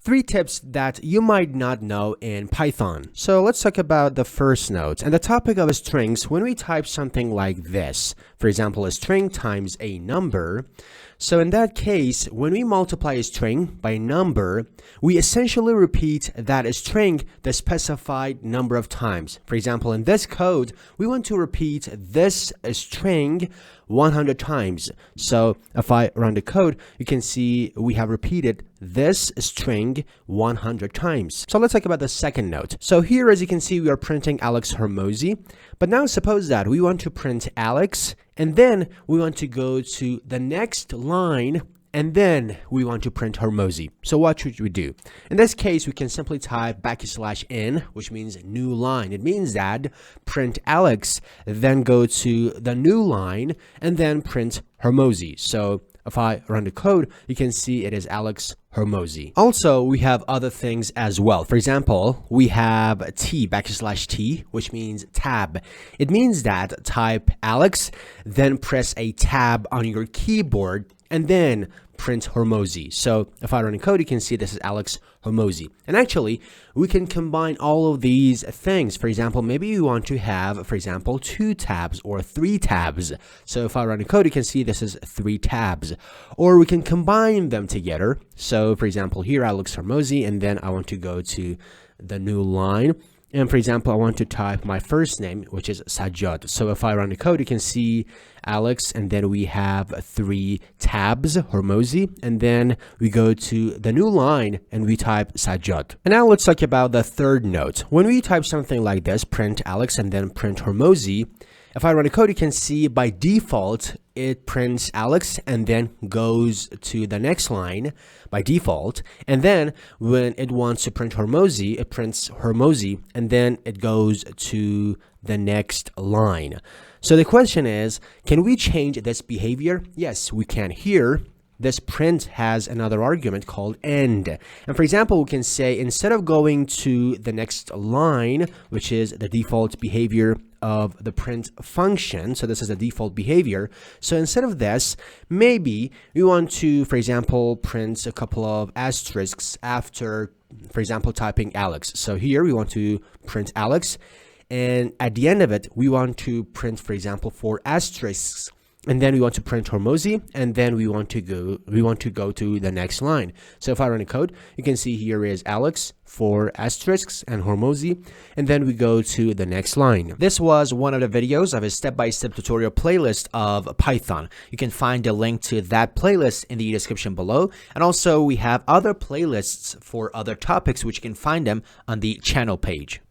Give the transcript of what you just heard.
3 tips that you might not know in Python. So let's talk about the first note and the topic of strings. When we type something like this, for example, a string times a number, so in that case, when we multiply a string by a number, we essentially repeat that string the specified number of times. For example, in this code, we want to repeat this string 100 times. So if I run the code, you can see we have repeated this string 100 times. So let's talk about the second note. So here, as you can see, we are printing Alex Hormozy. But now suppose that we want to print Alex, and then we want to go to the next line, and then we want to print Hormozy. So what should we do? In this case, we can simply type \n, which means new line. It means that print Alex, then go to the new line, and then print Hormozy. So if I run the code, you can see it is Alex Hormozy. Also, we have other things as well. For example, we have \t, which means tab. It means that type Alex, then press a tab on your keyboard, and then print Hormozy. So if I run the code, you can see this is Alex Hormozy. And actually, we can combine all of these things. For example, maybe you want to have, for example, 2 tabs or 3 tabs. So if I run the code, you can see this is 3 tabs. Or we can combine them together. So for example, here Alex Hormozy, and then I want to go to the new line. And for example, I want to type my first name, which is Sajjad. So if I run the code, you can see Alex, and then we have 3 tabs, Hormozy, and then we go to the new line and we type Sajjad. And now let's talk about the third note. When we type something like this, print Alex and then print Hormozy, if I run the code, you can see by default, it prints Alex and then goes to the next line by default. And then when it wants to print Hormozy, it prints Hormozy and then it goes to the next line. So the question is, can we change this behavior? Yes, we can. Here, this print has another argument called end. And for example, we can say instead of going to the next line, which is the default behavior of the print function, so this is the default behavior. So instead of this, maybe we want to, for example, print a couple of asterisks after, for example, typing Alex. So here we want to print Alex, and at the end of it, we want to print, for example, 4 asterisks. And then we want to print Hormozy, and then we want to go to the next line. So if I run a code, you can see here is Alex, 4 asterisks, and Hormozy, and then we go to the next line. This was one of the videos of a step-by-step tutorial playlist of Python. You can find a link to that playlist in the description below, and also we have other playlists for other topics which you can find them on the channel page.